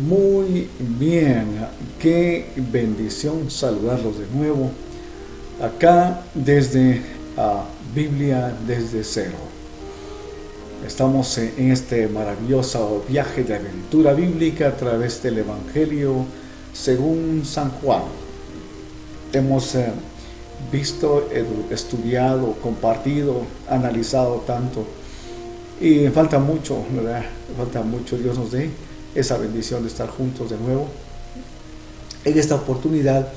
Muy bien, qué bendición saludarlos de nuevo acá desde Biblia desde cero. Estamos en este maravilloso viaje de aventura bíblica a través del Evangelio según San Juan. Hemos visto, estudiado, compartido, analizado tanto y falta mucho, ¿verdad? Falta mucho. Dios nos dé esa bendición de estar juntos de nuevo. En esta oportunidad,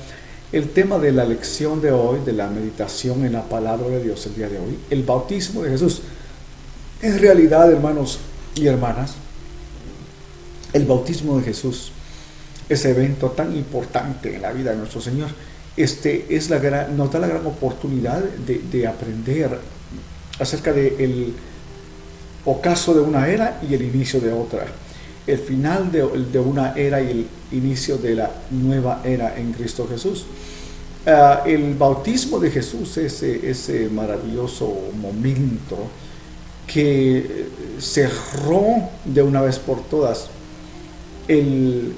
el tema de la lección de hoy, de la meditación en la palabra de Dios el día de hoy, el bautismo de Jesús. En realidad, hermanos y hermanas, el bautismo de Jesús, ese evento tan importante en la vida de nuestro Señor, nos da la gran oportunidad de aprender acerca del ocaso de una era y el inicio de otra, el final de una era y el inicio de la nueva era en Cristo Jesús. El bautismo de Jesús es ese maravilloso momento que cerró de una vez por todas el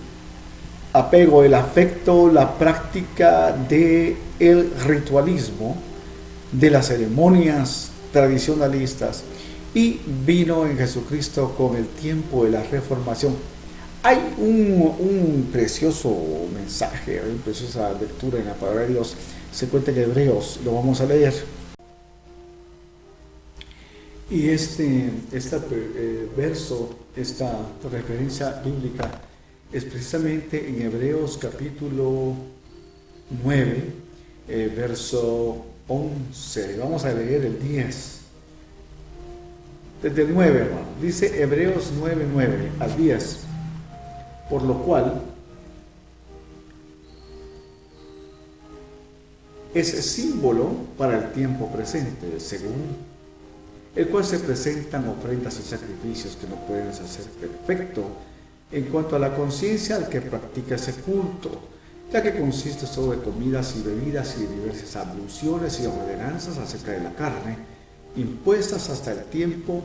apego, el afecto, la práctica del ritualismo, de las ceremonias tradicionalistas, y vino en Jesucristo con el tiempo de la reformación. Hay un precioso mensaje, una preciosa lectura en la palabra de Dios, se encuentra en Hebreos, lo vamos a leer. Y este verso, esta referencia bíblica, es precisamente en Hebreos capítulo 9, verso 11. Vamos a leer el 10. Desde el 9, hermano. Dice Hebreos 9 al 10. Por lo cual es símbolo para el tiempo presente, según el cual se presentan ofrendas y sacrificios que no pueden hacer perfecto en cuanto a la conciencia al que practica ese culto, ya que consiste solo de comidas y bebidas y de diversas abluciones y ordenanzas acerca de la carne, impuestas hasta el tiempo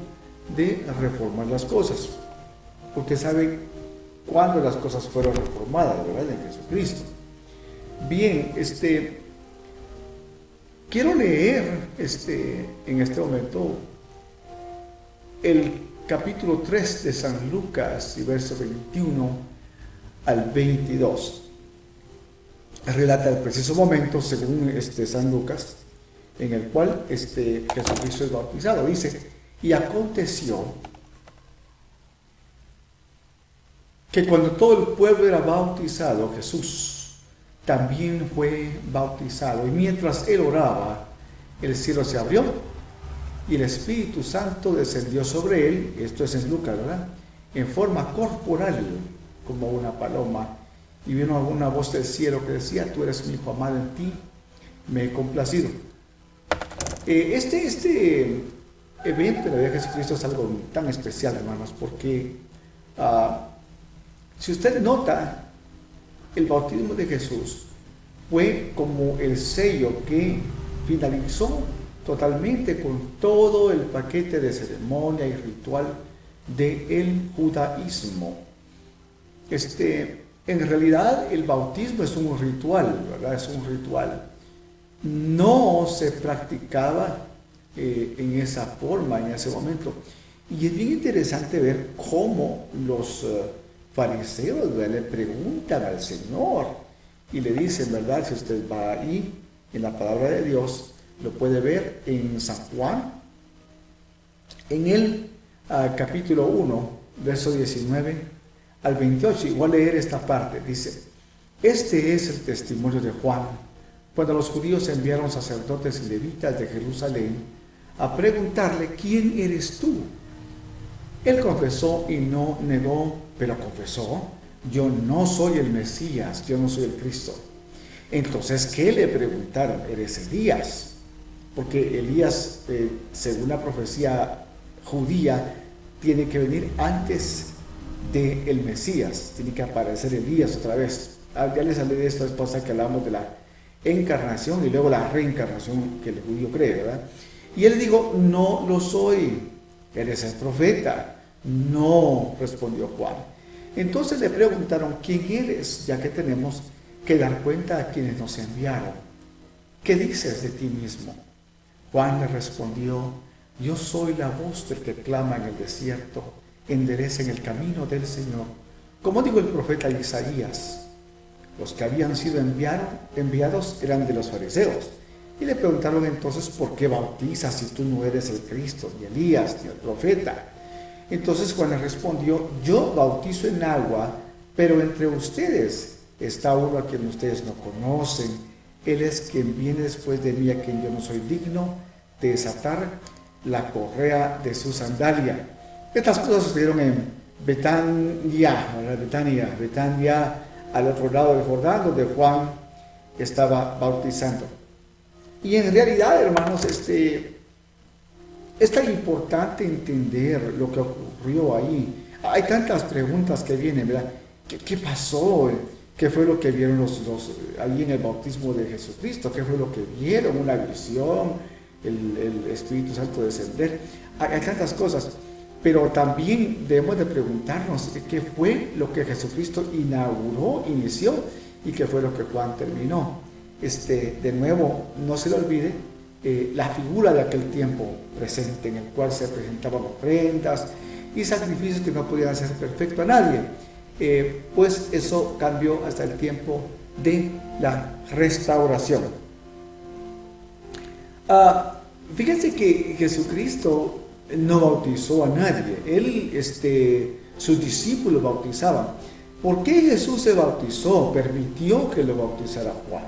de reformar las cosas. Porque saben cuándo las cosas fueron reformadas, ¿verdad? En Jesucristo. Bien, quiero leer en este momento el capítulo 3 de San Lucas y verso 21 al 22. Relata el preciso momento, según San Lucas, en el cual Jesucristo es bautizado. Dice: y aconteció que cuando todo el pueblo era bautizado, Jesús también fue bautizado. Y mientras él oraba, el cielo se abrió y el Espíritu Santo descendió sobre él. Esto es en Lucas, ¿verdad? En forma corporal, como una paloma. Y vino una voz del cielo que decía: tú eres mi hijo amado, en ti me he complacido. Este evento de la vida de Jesucristo es algo tan especial, hermanos, porque si usted nota, el bautismo de Jesús fue como el sello que finalizó totalmente con todo el paquete de ceremonia y ritual del judaísmo. En realidad el bautismo es un ritual, ¿verdad? Es un ritual. No se practicaba en esa forma, en ese momento. Y es bien interesante ver cómo los fariseos, ¿verdad?, le preguntan al Señor y le dicen, ¿verdad? Si usted va ahí en la palabra de Dios, lo puede ver en San Juan, en el capítulo 1, verso 19 al 28. Igual leer esta parte. Dice: este es el testimonio de Juan, cuando los judíos enviaron sacerdotes y levitas de Jerusalén a preguntarle: ¿quién eres tú? Él confesó y no negó, pero confesó: yo no soy el Mesías, yo no soy el Cristo. Entonces, ¿qué le preguntaron? ¿Eres Elías? Porque Elías, según la profecía judía, tiene que venir antes del Mesías, tiene que aparecer Elías otra vez. Ya les hablé de esta esposa que hablamos de la encarnación y luego la reencarnación que el judío cree, ¿verdad? Y él dijo: no lo soy. ¿Eres el profeta? No, respondió Juan. Entonces le preguntaron, ¿quién eres? Ya que tenemos que dar cuenta a quienes nos enviaron. ¿Qué dices de ti mismo? Juan le respondió, yo soy la voz del que clama en el desierto, enderecen el camino del Señor. Como dijo el profeta Isaías, los que habían sido enviados eran de los fariseos. Y le preguntaron entonces, ¿por qué bautizas si tú no eres el Cristo, ni Elías, ni el profeta? Entonces Juan le respondió, yo bautizo en agua, pero entre ustedes está uno a quien ustedes no conocen. Él es quien viene después de mí, a quien yo no soy digno de desatar la correa de su sandalia. Estas cosas sucedieron en Betania, al otro lado del Jordán, donde Juan estaba bautizando. Y en realidad, hermanos, es tan importante entender lo que ocurrió ahí. Hay tantas preguntas que vienen, ¿verdad? ¿Qué pasó? ¿Qué fue lo que vieron ahí en el bautismo de Jesucristo? ¿Qué fue lo que vieron? ¿Una visión? ¿El Espíritu Santo descender? Hay tantas cosas. Pero también debemos de preguntarnos qué fue lo que Jesucristo inició, y qué fue lo que Juan terminó. De nuevo, no se le olvide la figura de aquel tiempo presente, en el cual se presentaban ofrendas y sacrificios que no podían hacer perfecto a nadie. Pues eso cambió hasta el tiempo de la restauración. Fíjense que Jesucristo no bautizó a nadie. Él, sus discípulos bautizaban. ¿Por qué Jesús se bautizó? Permitió que lo bautizara Juan.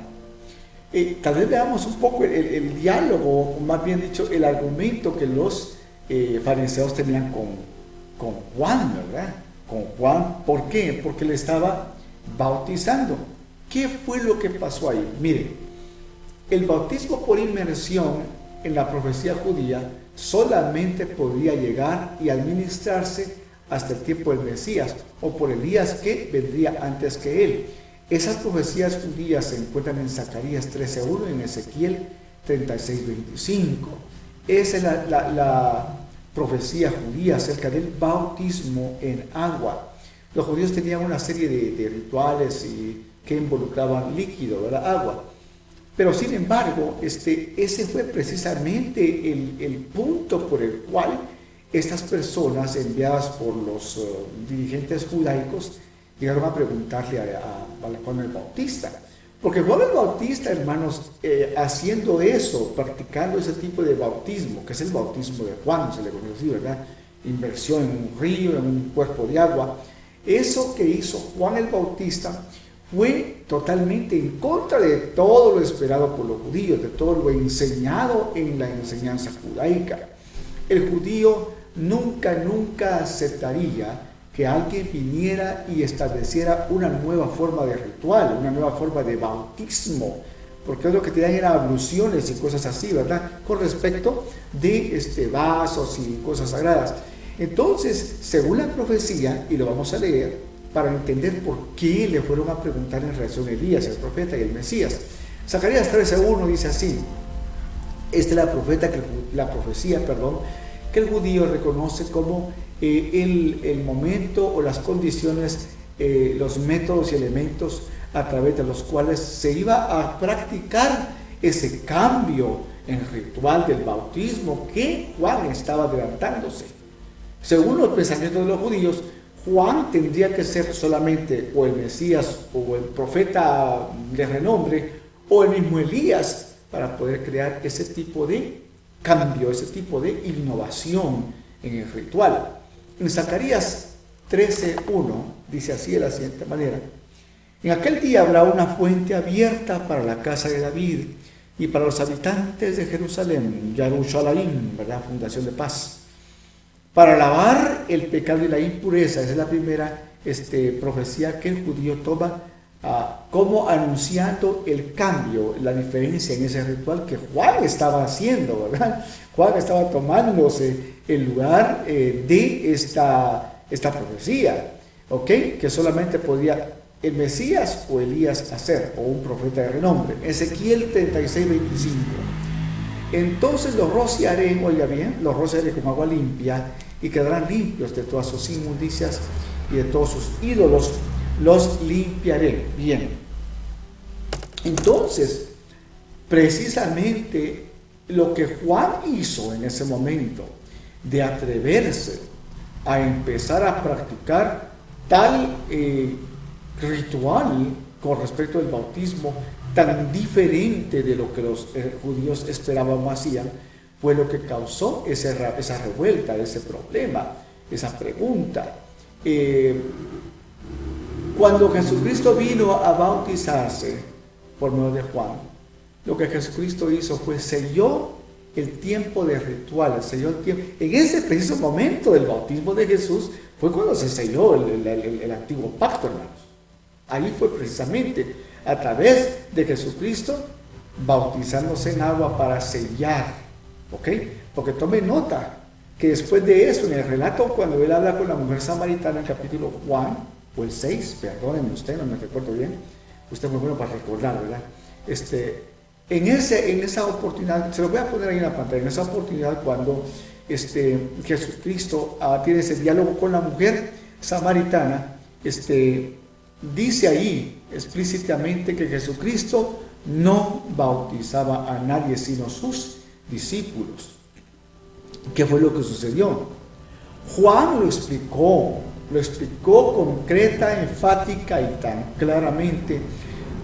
Tal vez veamos un poco el diálogo, o más bien dicho, el argumento que los fariseos tenían con Juan, ¿verdad? Con Juan, ¿por qué? Porque le estaba bautizando. ¿Qué fue lo que pasó ahí? Mire, el bautismo por inmersión en la profecía judía solamente podía llegar y administrarse hasta el tiempo del Mesías, o por Elías, que vendría antes que él. Esas profecías judías se encuentran en Zacarías 13:1 y en Ezequiel 36:25. Esa es la profecía judía acerca del bautismo en agua. Los judíos tenían una serie de rituales que involucraban líquido, ¿verdad? Agua. Pero sin embargo, ese fue precisamente el punto por el cual estas personas enviadas por los dirigentes judaicos llegaron a preguntarle a Juan el Bautista. Porque Juan el Bautista, hermanos, haciendo eso, practicando ese tipo de bautismo, que es el bautismo de Juan, se le conoce, ¿verdad? Inmersión en un río, en un cuerpo de agua. Eso que hizo Juan el Bautista fue totalmente en contra de todo lo esperado por los judíos, de todo lo enseñado en la enseñanza judaica. El judío nunca aceptaría que alguien viniera y estableciera una nueva forma de ritual, una nueva forma de bautismo, porque lo que tenían eran abluciones y cosas así, ¿verdad? Con respecto de vasos y cosas sagradas. Entonces, según la profecía, y lo vamos a leer para entender por qué le fueron a preguntar en relación a Elías, el profeta y el Mesías. Zacarías 13:1 dice así: esta es la profecía que el judío reconoce como el momento o las condiciones, los métodos y elementos a través de los cuales se iba a practicar ese cambio en el ritual del bautismo que Juan estaba adelantándose. Según los pensamientos de los judíos, Juan tendría que ser solamente o el Mesías o el profeta de renombre o el mismo Elías para poder crear ese tipo de cambio, ese tipo de innovación en el ritual. En Zacarías 13:1 dice así de la siguiente manera: en aquel día habrá una fuente abierta para la casa de David y para los habitantes de Jerusalén, Yerushalayim, ¿verdad? Fundación de paz, para lavar el pecado y la impureza. Esa es la primera profecía que el judío toma como anunciando el cambio, la diferencia en ese ritual que Juan estaba haciendo, ¿verdad? Juan estaba tomándose el lugar de esta profecía, ¿ok? Que solamente podía el Mesías o Elías hacer, o un profeta de renombre. Ezequiel 36:25. Entonces los rociaré, oiga bien, los rociaré con agua limpia y quedarán limpios de todas sus inmundicias y de todos sus ídolos los limpiaré. Bien. Entonces, precisamente lo que Juan hizo en ese momento, de atreverse a empezar a practicar tal ritual con respecto al bautismo, tan diferente de lo que los judíos esperaban o hacían, fue lo que causó esa revuelta, ese problema, esa pregunta. Cuando Jesucristo vino a bautizarse por medio de Juan, lo que Jesucristo hizo fue selló el tiempo de rituales, selló el tiempo. En ese preciso momento del bautismo de Jesús fue cuando se selló el antiguo pacto, hermanos. Ahí fue precisamente a través de Jesucristo bautizándose en agua para sellar, ¿ok? Porque tome nota que después de eso, en el relato cuando él habla con la mujer samaritana en el capítulo Juan, o el 6, perdónenme usted, no me recuerdo bien, usted es muy bueno para recordar, ¿verdad? En esa oportunidad, se lo voy a poner ahí en la pantalla, en esa oportunidad cuando Jesucristo tiene ese diálogo con la mujer samaritana, dice ahí explícitamente que Jesucristo no bautizaba a nadie sino sus discípulos. ¿Qué fue lo que sucedió? Juan lo explicó concreta, enfática y tan claramente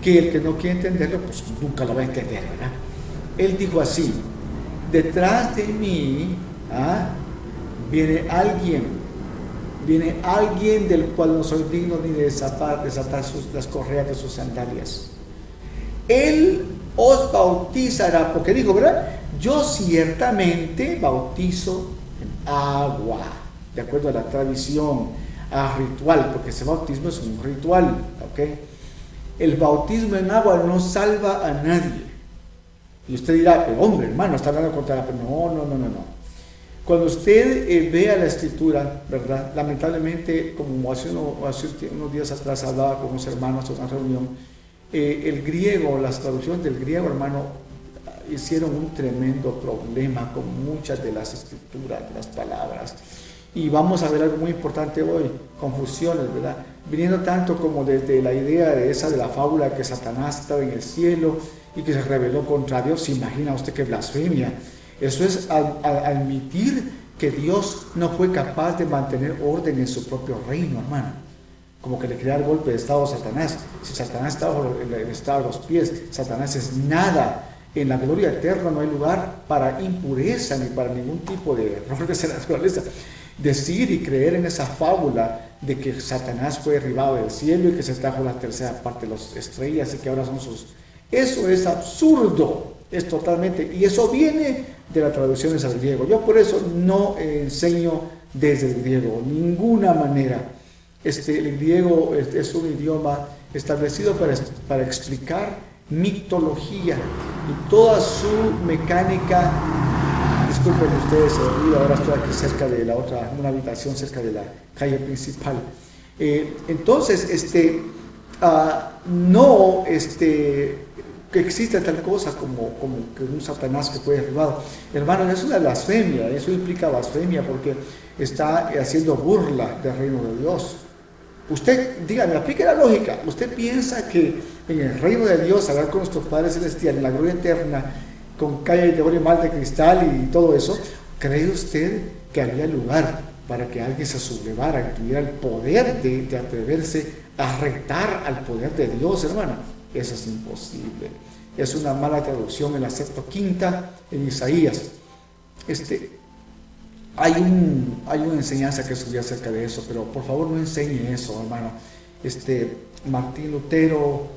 que el que no quiere entenderlo, pues nunca lo va a entender, ¿verdad? Él dijo así: detrás de mí viene alguien del cual no soy digno ni de desatar las correas de sus sandalias. Él os bautizará, porque dijo, ¿verdad? Yo ciertamente bautizo en agua, de acuerdo a la tradición, a ritual, porque ese bautismo es un ritual, ¿ok? El bautismo en agua no salva a nadie. Y usted dirá, pero hombre, hermano, está hablando contra la... No. Cuando usted vea la escritura, ¿verdad? Lamentablemente, como hace unos días atrás hablaba con unos hermanos en una reunión, el griego, las traducciones del griego, hermano, hicieron un tremendo problema con muchas de las escrituras, de las palabras. Y vamos a ver algo muy importante hoy, confusiones, ¿verdad? Viniendo tanto como desde la idea de la fábula que Satanás estaba en el cielo y que se rebeló contra Dios. ¿Se imagina usted qué blasfemia? Eso es admitir que Dios no fue capaz de mantener orden en su propio reino, hermano. Como que le quería dar golpe de estado a Satanás. Si Satanás está bajo el estado de los pies, Satanás es nada. En la gloria eterna no hay lugar para impureza ni para ningún tipo de error de esa naturaleza. Decir y creer en esa fábula de que Satanás fue derribado del cielo y que se trajo la tercera parte de las estrellas y que ahora son sus... Eso es absurdo, es totalmente... Y eso viene de las traducciones al griego. Yo por eso no enseño desde el griego, de ninguna manera. El griego es un idioma establecido para explicar mitología y toda su mecánica. Disculpen ustedes el ruido, ahora estoy aquí cerca de una habitación cerca de la calle principal. Entonces, que existe tal cosa como que un Satanás que fue derribado. Hermano, es una blasfemia, eso implica blasfemia porque está haciendo burla del reino de Dios. Usted, dígame, aplique la lógica. ¿Usted piensa que en el reino de Dios, hablar con nuestros padres celestiales, en la gloria eterna, con calles de oro y mal de cristal y todo eso, cree usted que había lugar para que alguien se sublevara y tuviera el poder de atreverse a retar al poder de Dios, hermano? Eso es imposible. Es una mala traducción en la Septuaginta en Isaías. Hay una enseñanza que subí acerca de eso, pero por favor no enseñe eso, hermano. Martín Lutero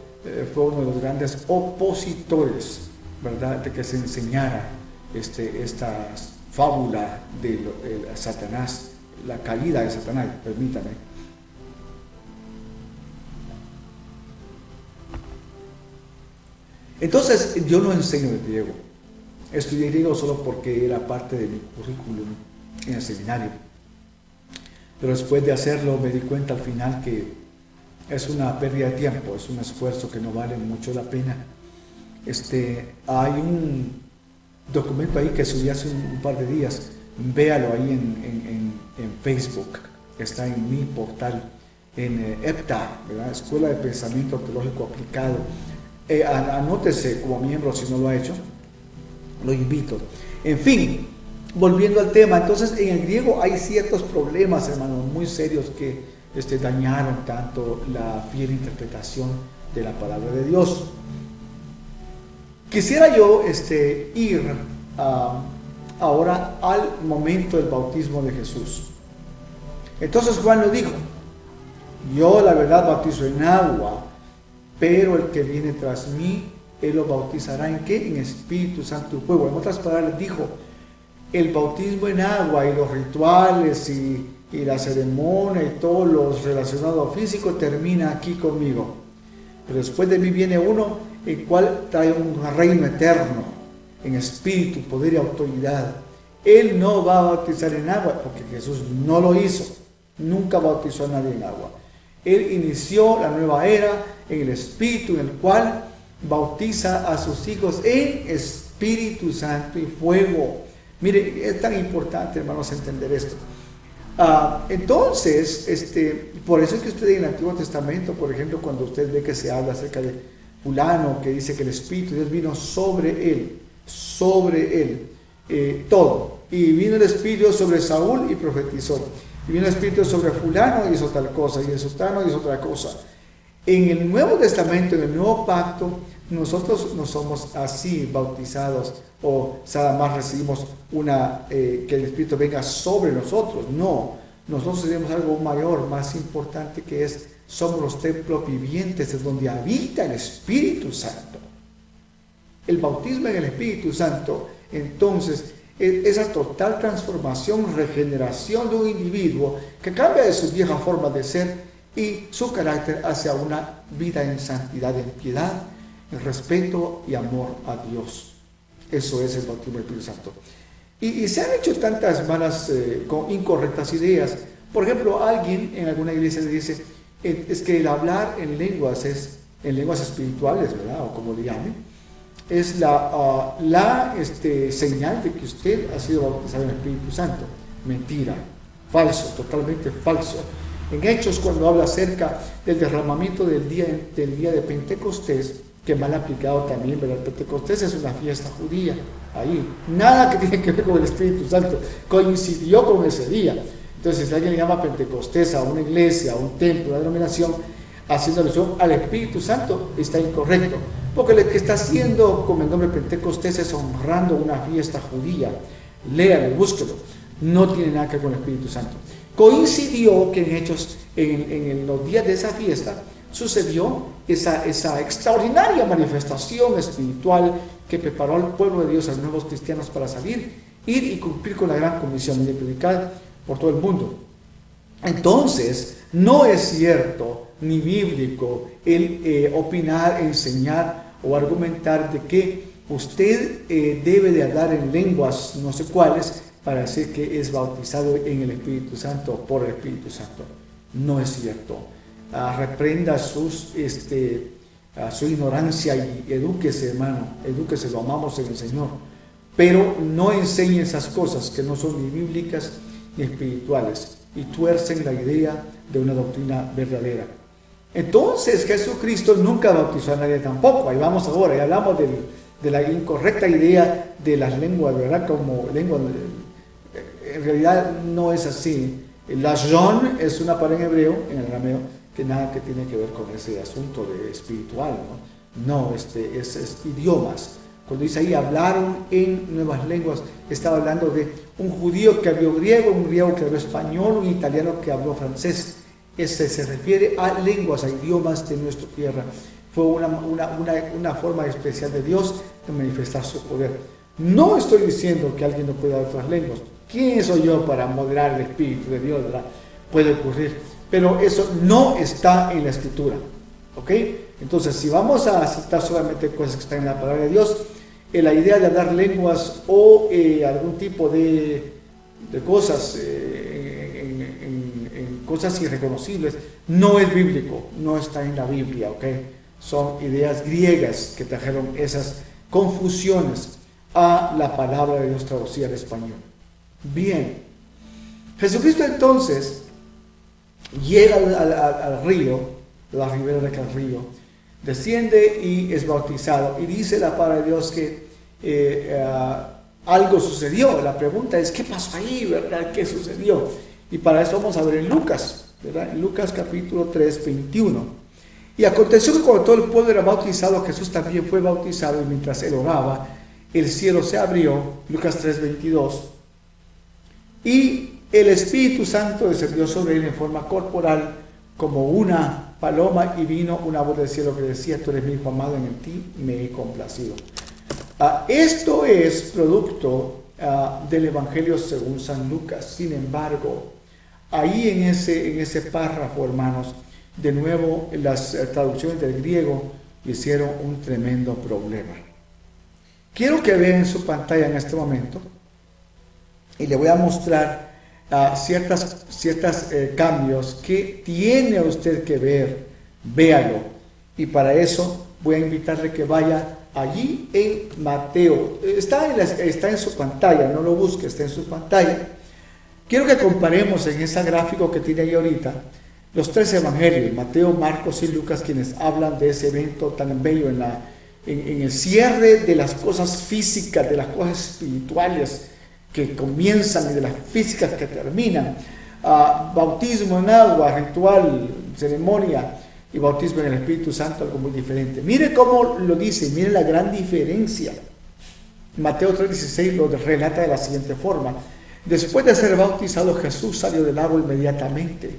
fue uno de los grandes opositores, ¿verdad?, de que se enseñara esta fábula de Satanás, la caída de Satanás, permítame. Entonces, yo no enseño el griego. Estudié griego solo porque era parte de mi currículum en el seminario. Pero después de hacerlo me di cuenta al final que es una pérdida de tiempo, es un esfuerzo que no vale mucho la pena. Hay un documento ahí que subí hace un par de días, véalo ahí en Facebook, está en mi portal, en EPTA, ¿verdad? Escuela de Pensamiento Teológico Aplicado. Anótese como miembro si no lo ha hecho, lo invito. En fin, volviendo al tema, entonces en el griego hay ciertos problemas, hermanos, muy serios que dañaron tanto la fiel interpretación de la palabra de Dios. Quisiera yo ir ahora al momento del bautismo de Jesús. Entonces Juan lo dijo: yo la verdad bautizo en agua, pero el que viene tras mí, él lo bautizará ¿en qué? En Espíritu Santo y fuego. En otras palabras dijo, el bautismo en agua y los rituales y la ceremonia y todo lo relacionado a físico termina aquí conmigo. Pero después de mí viene uno, el cual trae un reino eterno, en espíritu, poder y autoridad. Él no va a bautizar en agua, porque Jesús no lo hizo. Nunca bautizó a nadie en agua. Él inició la nueva era en el Espíritu, en el cual bautiza a sus hijos en Espíritu Santo y fuego. Mire, es tan importante, hermanos, entender esto. Entonces, por eso es que usted en el Antiguo Testamento, por ejemplo, cuando usted ve que se habla acerca de fulano, que dice que el Espíritu de Dios vino sobre él, todo. Y vino el Espíritu sobre Saúl y profetizó. Y vino el Espíritu sobre fulano y hizo tal cosa, y el sultano hizo otra cosa. En el Nuevo Testamento, en el Nuevo Pacto, nosotros no somos así bautizados o nada más recibimos que el Espíritu venga sobre nosotros. No, nosotros tenemos algo mayor, más importante, que es, somos los templos vivientes, es donde habita el Espíritu Santo. El bautismo en el Espíritu Santo, entonces, esa total transformación, regeneración de un individuo que cambia de su vieja forma de ser y su carácter hacia una vida en santidad, en piedad, en respeto y amor a Dios. Eso es el bautismo del Espíritu Santo. Y se han hecho tantas malas, incorrectas ideas. Por ejemplo, alguien en alguna iglesia le dice, es que el hablar en lenguas espirituales, ¿verdad? O como le llamen, es la señal de que usted ha sido bautizado en el Espíritu Santo. Mentira, falso, totalmente falso. En Hechos, cuando habla acerca del derramamiento del día de Pentecostés, que mal aplicado también, ¿verdad? Pentecostés es una fiesta judía, ahí, nada que tiene que ver con el Espíritu Santo, coincidió con ese día. Entonces, si alguien le llama Pentecostés a una iglesia, a un templo, a una denominación, haciendo alusión al Espíritu Santo, está incorrecto, porque lo que está haciendo con el nombre Pentecostés es honrando una fiesta judía. Léalo, búsquelo, no tiene nada que ver con el Espíritu Santo. Coincidió que en Hechos, en los días de esa fiesta, sucedió esa extraordinaria manifestación espiritual que preparó al pueblo de Dios, a los nuevos cristianos, para salir, ir y cumplir con la gran comisión de predicar por todo el mundo. Entonces, no es cierto ni bíblico el opinar, enseñar o argumentar de que usted debe de hablar en lenguas no sé cuáles para decir que es bautizado en el Espíritu Santo o por el Espíritu Santo. No es cierto. Reprenda su ignorancia y edúquese, hermano, edúquese, lo amamos en el Señor, pero no enseñe esas cosas que no son ni bíblicas ni espirituales y tuercen la idea de una doctrina verdadera. Entonces Jesucristo nunca bautizó a nadie tampoco. Ahí vamos ahora, y hablamos de la incorrecta idea de las lenguas, ¿verdad? Como lengua, en realidad no es así. Lashon es una palabra en hebreo, en el arameo, que nada que tiene que ver con ese asunto de espiritual, ¿no? Es idiomas. Cuando dice ahí, hablaron en nuevas lenguas, estaba hablando de un judío que habló griego, un griego que habló español, un italiano que habló francés. Se refiere a lenguas, a idiomas de nuestra tierra. Fue una forma especial de Dios de manifestar su poder. No estoy diciendo que alguien no pueda hablar otras lenguas. ¿Quién soy yo para moderar el Espíritu de Dios, verdad? Puede ocurrir, pero eso no está en la Escritura, ¿ok? Entonces, si vamos a citar solamente cosas que están en la palabra de Dios, la idea de hablar lenguas o algún tipo de cosas, cosas irreconocibles, no es bíblico, no está en la Biblia, ¿ok? Son ideas griegas que trajeron esas confusiones a la palabra de Dios traducida al español. Bien, Jesucristo entonces llega al río, la ribera de aquel río, desciende y es bautizado. Y dice la palabra de Dios que algo sucedió. La pregunta es, ¿qué pasó ahí, verdad? ¿Qué sucedió? Y para eso vamos a ver en Lucas, ¿verdad? En Lucas capítulo 3, 21. Y aconteció que cuando todo el pueblo era bautizado, Jesús también fue bautizado, y mientras él oraba, el cielo se abrió, Lucas 3, 22, y el Espíritu Santo descendió sobre él en forma corporal como una paloma, y vino una voz del cielo que decía: tú eres mi hijo amado, en ti me he complacido. Esto es producto del Evangelio según San Lucas. Sin embargo, ahí en ese párrafo, hermanos, de nuevo las traducciones del griego hicieron un tremendo problema. Quiero que vean en su pantalla en este momento, y le voy a mostrar ciertos cambios que tiene usted que ver. Véalo. Y para eso voy a invitarle que vaya allí en Mateo. Está en su pantalla, no lo busque, está en su pantalla. Quiero que comparemos en ese gráfico que tiene ahí ahorita los tres evangelios, Mateo, Marcos y Lucas, quienes hablan de ese evento tan bello en el cierre de las cosas físicas, de las cosas espirituales que comienzan y de las físicas que terminan. Bautismo en agua, ritual, ceremonia, y bautismo en el Espíritu Santo, algo muy diferente. Mire cómo lo dice, mire la gran diferencia. Mateo 3:16 lo relata de la siguiente forma: después de ser bautizado, Jesús salió del agua inmediatamente,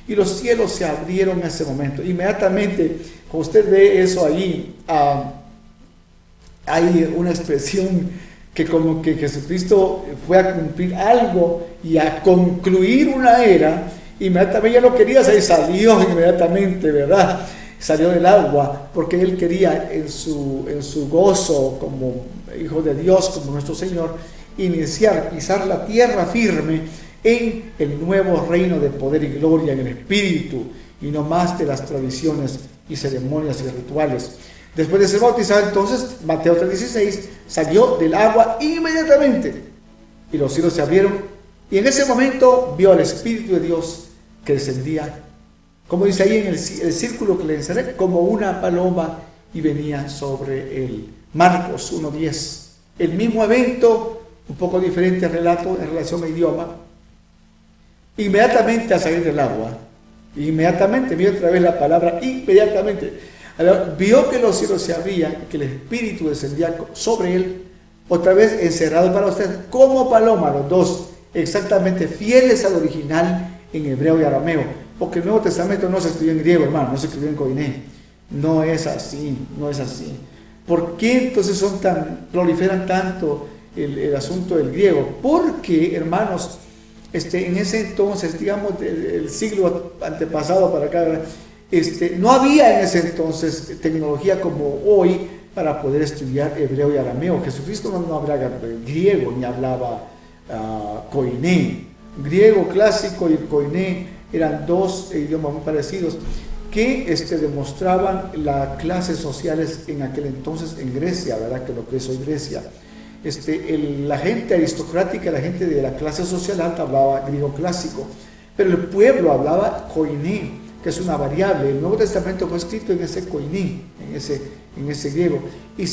y los cielos se abrieron en ese momento. Inmediatamente, cuando usted ve eso allí, hay una expresión que como que Jesucristo fue a cumplir algo y a concluir una era. Inmediatamente ya lo quería, y salió inmediatamente, ¿verdad? Salió del agua, porque él quería en su gozo como hijo de Dios, como nuestro Señor, pisar la tierra firme en el nuevo reino de poder y gloria en el Espíritu, y no más de las tradiciones y ceremonias y rituales. Después de ser bautizado, entonces, Mateo 3:16, salió del agua inmediatamente, y los cielos se abrieron, y en ese momento vio al Espíritu de Dios que descendía, como dice ahí en el círculo que le encerré, como una paloma, y venía sobre él. Marcos 1:10, el mismo evento, un poco diferente relato en relación al idioma. Inmediatamente a salir del agua, inmediatamente, vio otra vez la palabra inmediatamente, vio que los cielos se abrían, que el Espíritu descendía sobre él, otra vez encerrado para usted como paloma, los dos exactamente fieles al original en hebreo y arameo, porque el Nuevo Testamento no se escribió en griego, hermano, no se escribió en koiné. No es así, no es así. ¿Por qué entonces proliferan tanto el asunto del griego? Porque, hermanos, en ese entonces, digamos, del siglo antepasado para acá, no había en ese entonces tecnología como hoy para poder estudiar hebreo y arameo. Jesucristo no hablaba griego ni hablaba koiné. Griego clásico y el koiné eran dos idiomas muy parecidos que demostraban las clases sociales en aquel entonces en Grecia, ¿verdad? Que lo que es hoy Grecia. La gente aristocrática, la gente de la clase social alta hablaba griego clásico, pero el pueblo hablaba koiné, que es una variable. El Nuevo Testamento fue escrito en ese koiné, en ese griego. Y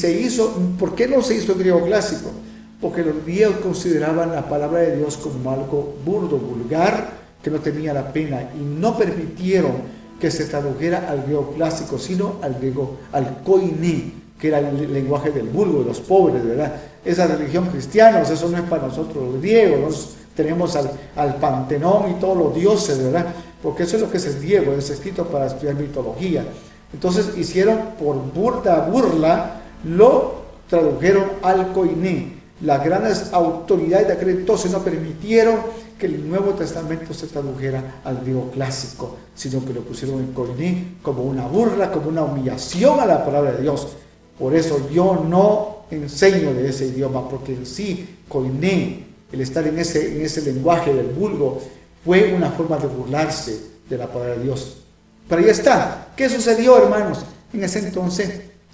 ¿por qué no se hizo en griego clásico? Porque los griegos consideraban la palabra de Dios como algo burdo, vulgar, que no tenía la pena, y no permitieron que se tradujera al griego clásico, sino al koiné, que era el lenguaje del vulgo, de los pobres, ¿verdad? Esa religión cristiana, eso no es para nosotros los griegos. Nosotros tenemos al Pantenón y todos los dioses, ¿verdad? Porque eso es lo que es el griego, es escrito para estudiar mitología. Entonces hicieron por burla, lo tradujeron al koiné. Las grandes autoridades de aquel entonces no permitieron que el Nuevo Testamento se tradujera al griego clásico, sino que lo pusieron en koiné como una burla, como una humillación a la palabra de Dios. Por eso yo no enseño de ese idioma, porque en sí, koiné, el estar en ese lenguaje del vulgo, fue una forma de burlarse de la palabra de Dios. Pero ahí está. ¿Qué sucedió, hermanos? En ese entonces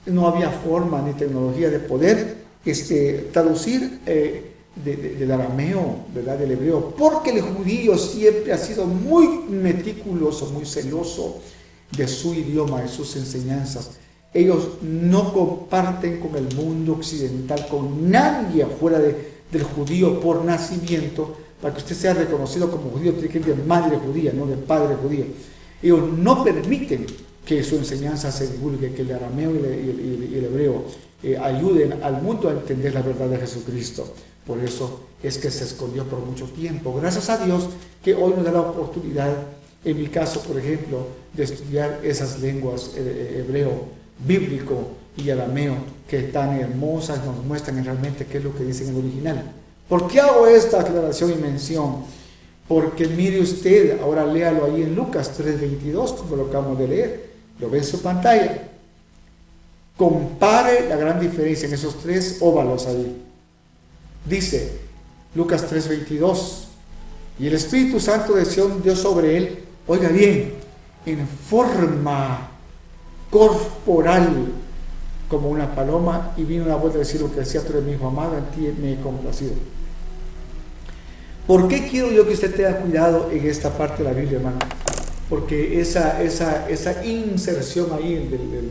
no había forma ni tecnología de poder traducir del arameo, ¿verdad? Del hebreo, porque el judío siempre ha sido muy meticuloso, muy celoso de su idioma, de sus enseñanzas. Ellos no comparten con el mundo occidental, con nadie afuera del judío por nacimiento. Para que usted sea reconocido como judío, tiene que ir de madre judía, no de padre judío. Ellos no permiten que su enseñanza se divulgue, que el arameo y el hebreo ayuden al mundo a entender la verdad de Jesucristo. Por eso es que se escondió por mucho tiempo. Gracias a Dios que hoy nos da la oportunidad, en mi caso, por ejemplo, de estudiar esas lenguas, hebreo, bíblico y arameo, que tan hermosas nos muestran realmente qué es lo que dice en el original. ¿Por qué hago esta aclaración y mención? Porque mire usted, ahora léalo ahí en Lucas 3:22, como lo acabamos de leer, lo ve en su pantalla. Compare la gran diferencia en esos tres óvalos ahí. Dice Lucas 3:22, y el Espíritu Santo descendió sobre él, oiga bien, en forma corporal como una paloma, y vino una voz a decir lo que decía: tú eres mi hijo amado, en ti me he complacido. ¿Por qué quiero yo que usted tenga cuidado en esta parte de la Biblia, hermano? Porque esa inserción ahí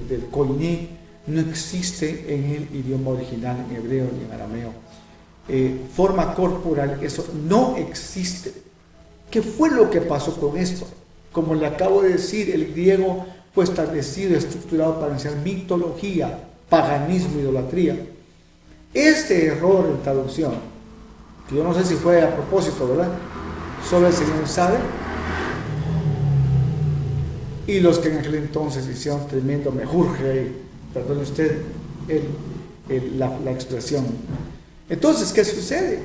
del koiné no existe en el idioma original, en hebreo ni en arameo. Forma corporal, eso no existe. ¿Qué fue lo que pasó con esto? Como le acabo de decir, el griego fue establecido, estructurado para enseñar mitología, paganismo, idolatría. Este error en traducción, que yo no sé si fue a propósito, ¿verdad? Solo el Señor sabe. Y los que en aquel entonces hicieron tremendo mejurje, perdone usted la expresión. Entonces, ¿qué sucede?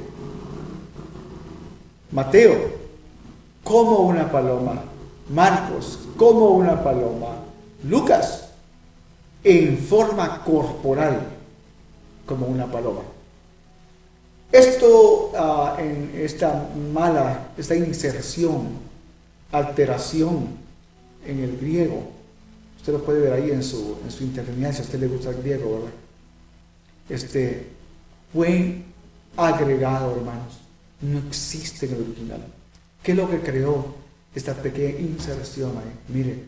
Mateo, como una paloma. Marcos, como una paloma. Lucas, en forma corporal, como una paloma. Esto, en esta inserción, alteración en el griego, usted lo puede ver ahí en su internet, si a usted le gusta el griego, ¿verdad? Fue agregado, hermanos, no existe en el original. ¿Qué es lo que creó esta pequeña inserción ahí? Mire,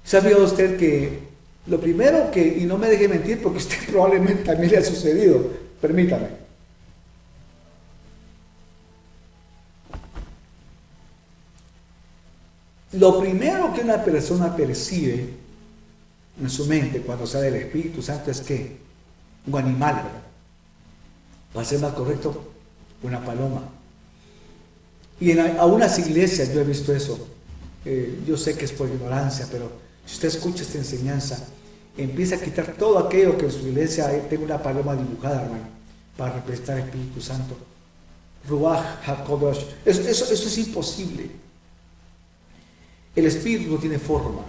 ¿sabía usted que lo primero que, y no me deje mentir porque usted probablemente también le ha sucedido, permítame, lo primero que una persona percibe en su mente cuando sale del Espíritu Santo es que un animal, ¿verdad? Va a ser más correcto, una paloma. Y en algunas iglesias yo he visto eso. Yo sé que es por ignorancia, pero si usted escucha esta enseñanza, empieza a quitar todo aquello que en su iglesia tenga una paloma dibujada, hermano, para representar el Espíritu Santo. Ruach HaKodesh. Eso es imposible. El Espíritu no tiene forma.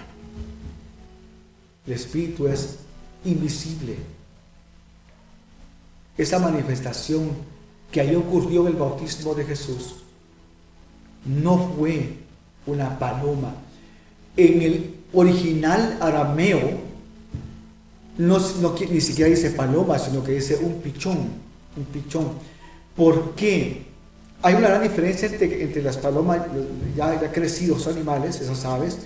El Espíritu es invisible. Esa manifestación que ahí ocurrió en el bautismo de Jesús no fue una paloma. En el original arameo ni siquiera dice paloma, sino que dice un pichón. ¿Por qué? Hay una gran diferencia entre las palomas ya crecidos animales, esas aves,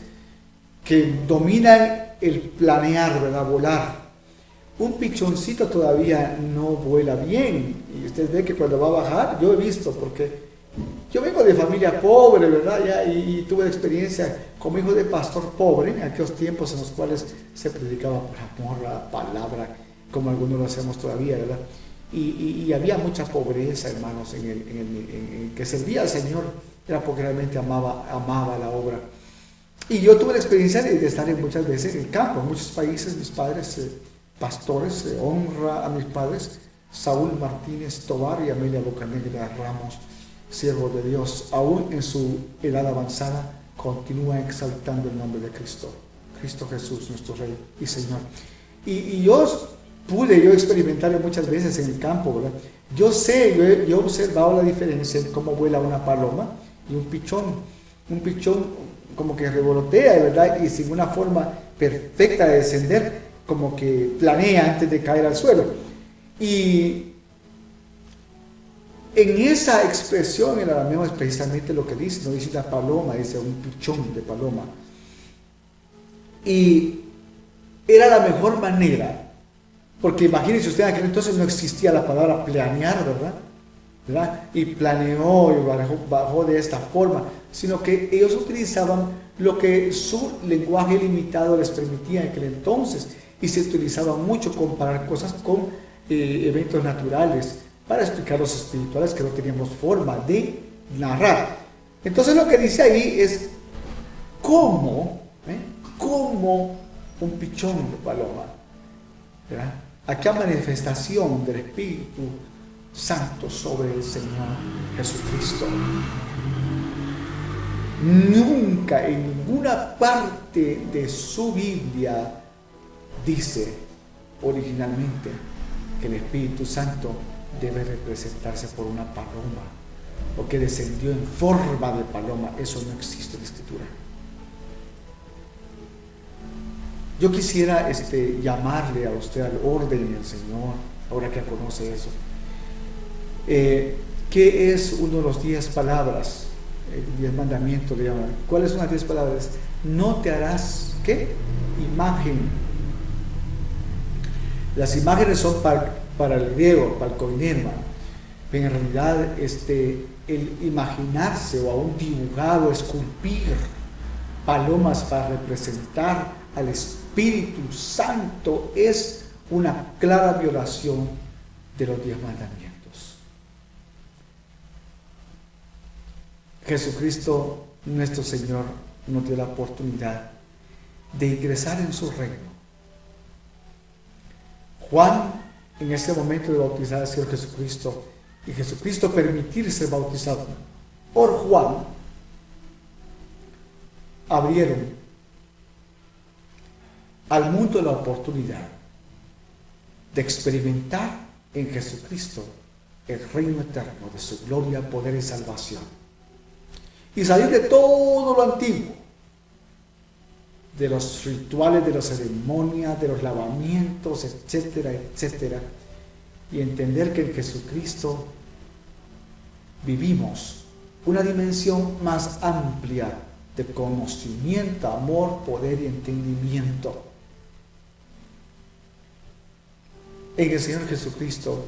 que dominan el planear, ¿verdad? Volar. Un pichoncito todavía no vuela bien, y usted ve que cuando va a bajar, yo he visto, porque yo vengo de familia pobre, ¿verdad? Y tuve experiencia como hijo de pastor pobre en aquellos tiempos en los cuales se predicaba por amor a la palabra, como algunos lo hacemos todavía, ¿verdad? Y había mucha pobreza, hermanos, en que servía al Señor, era porque realmente amaba la obra. Y yo tuve la experiencia de estar muchas veces en el campo, en muchos países. Mis padres pastores, honra a mis padres, Saúl Martínez Tobar y Amelia Bocanegra Ramos, siervos de Dios, aún en su edad avanzada, continúa exaltando el nombre de Cristo Jesús, nuestro Rey y Señor. Y yo pude experimentarlo muchas veces en el campo, ¿verdad? Yo he observado la diferencia en cómo vuela una paloma y un pichón. Un pichón como que revolotea, ¿verdad? Y sin una forma perfecta de descender, como que planea antes de caer al suelo. Y en esa expresión el arameo es precisamente lo que dice, no dice una paloma, dice un pichón de paloma. Y era la mejor manera, porque imagínense ustedes, en aquel entonces no existía la palabra planear, ¿verdad? Y planeó y bajó de esta forma, sino que ellos utilizaban lo que su lenguaje limitado les permitía en aquel entonces, y se utilizaba mucho comparar cosas con eventos naturales para explicar los espirituales que no teníamos forma de narrar. Entonces lo que dice ahí es cómo un pichón de paloma, ¿verdad? Aquella manifestación del Espíritu Santo sobre el Señor Jesucristo. Nunca en ninguna parte de su Biblia dice originalmente que el Espíritu Santo debe representarse por una paloma o que descendió en forma de paloma. Eso no existe en la Escritura. Yo quisiera llamarle a usted al orden del Señor, ahora que conoce eso. ¿Qué es uno de los 10 palabras? El 10 mandamientos, digamos. ¿Cuáles son las 10 palabras? No te harás, ¿qué? Imagen. Las imágenes son para el griego, para el koinerma. Pero en realidad, el imaginarse o aún dibujar o esculpir palomas para representar al Espíritu Santo es una clara violación de los 10 mandamientos. Jesucristo, nuestro Señor, nos dio la oportunidad de ingresar en su reino. Juan, en ese momento de bautizar al Señor Jesucristo, y Jesucristo permitirse bautizado por Juan, abrieron al mundo la oportunidad de experimentar en Jesucristo el reino eterno de su gloria, poder y salvación, y salir de todo lo antiguo, de los rituales, de las ceremonias, de los lavamientos, etcétera, etcétera, y entender que en Jesucristo vivimos una dimensión más amplia de conocimiento, amor, poder y entendimiento. En el Señor Jesucristo,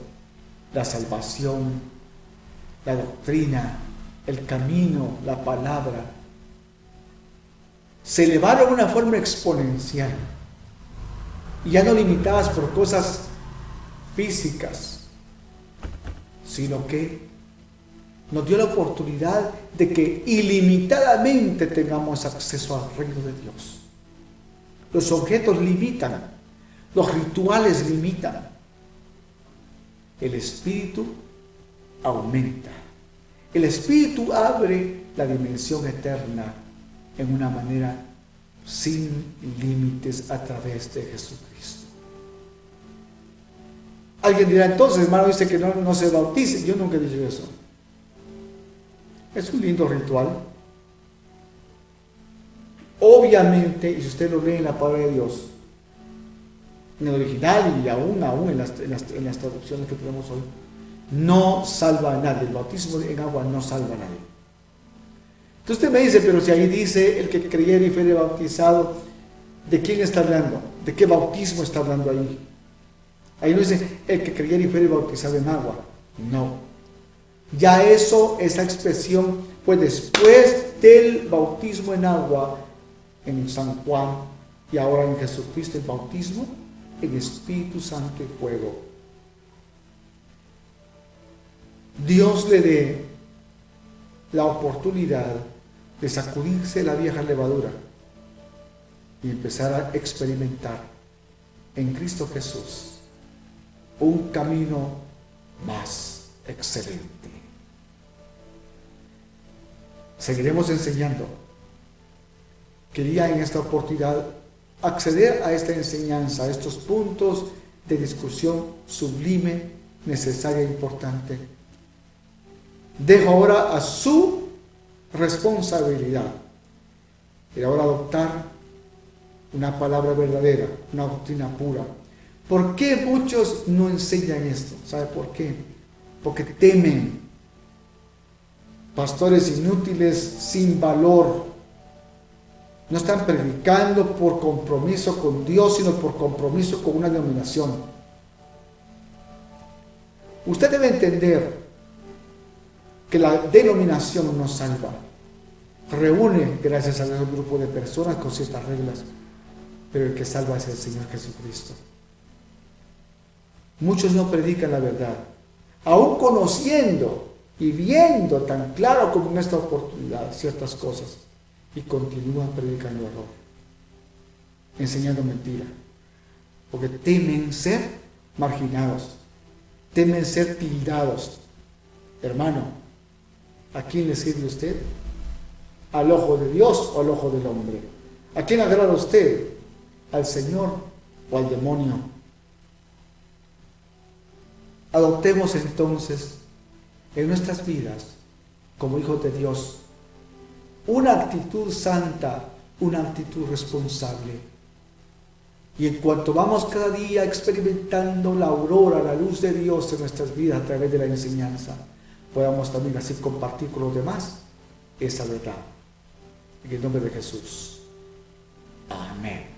la salvación, la doctrina, el camino, la palabra, se elevaron de una forma exponencial, y ya no limitadas por cosas físicas, sino que nos dio la oportunidad de que ilimitadamente tengamos acceso al reino de Dios. Los objetos limitan, los rituales limitan, el Espíritu aumenta. El Espíritu abre la dimensión eterna en una manera sin límites a través de Jesucristo. Alguien dirá, entonces, hermano, dice que no se bautice. Yo nunca he dicho eso. Es un lindo ritual. Obviamente, y si usted lo lee en la palabra de Dios, en el original y aún en las traducciones que tenemos hoy, no salva a nadie. El bautismo en agua no salva a nadie. Entonces usted me dice, pero si ahí dice el que creyere y fuere bautizado, ¿de quién está hablando? ¿De qué bautismo está hablando ahí? Ahí no dice el que creyere y fuere bautizado en agua. No. Ya esa expresión fue después del bautismo en agua en San Juan, y ahora en Jesucristo el bautismo en Espíritu Santo y fuego. Dios le dé la oportunidad de sacudirse la vieja levadura y empezar a experimentar en Cristo Jesús un camino más excelente. Seguiremos enseñando. Quería en esta oportunidad acceder a esta enseñanza, a estos puntos de discusión sublime, necesaria e importante. Dejo ahora a su responsabilidad el ahora adoptar una palabra verdadera, una doctrina pura. ¿Por qué muchos no enseñan esto? ¿Sabe por qué? Porque temen pastores inútiles, sin valor. No están predicando por compromiso con Dios, sino por compromiso con una denominación. Usted debe entender que la denominación nos salva. Reúne, gracias a Dios, un grupo de personas con ciertas reglas, pero el que salva es el Señor Jesucristo. Muchos no predican la verdad, aún conociendo y viendo tan claro como en esta oportunidad ciertas cosas, y continúan predicando error, enseñando mentira, porque temen ser marginados, temen ser tildados. Hermano, ¿a quién le sirve usted? ¿Al ojo de Dios o al ojo del hombre? ¿A quién agrada usted? ¿Al Señor o al demonio? Adoptemos entonces en nuestras vidas, como hijos de Dios, una actitud santa, una actitud responsable. Y en cuanto vamos cada día experimentando la aurora, la luz de Dios en nuestras vidas a través de la enseñanza, podamos también así compartir con los demás esa verdad. En el nombre de Jesús. Amén.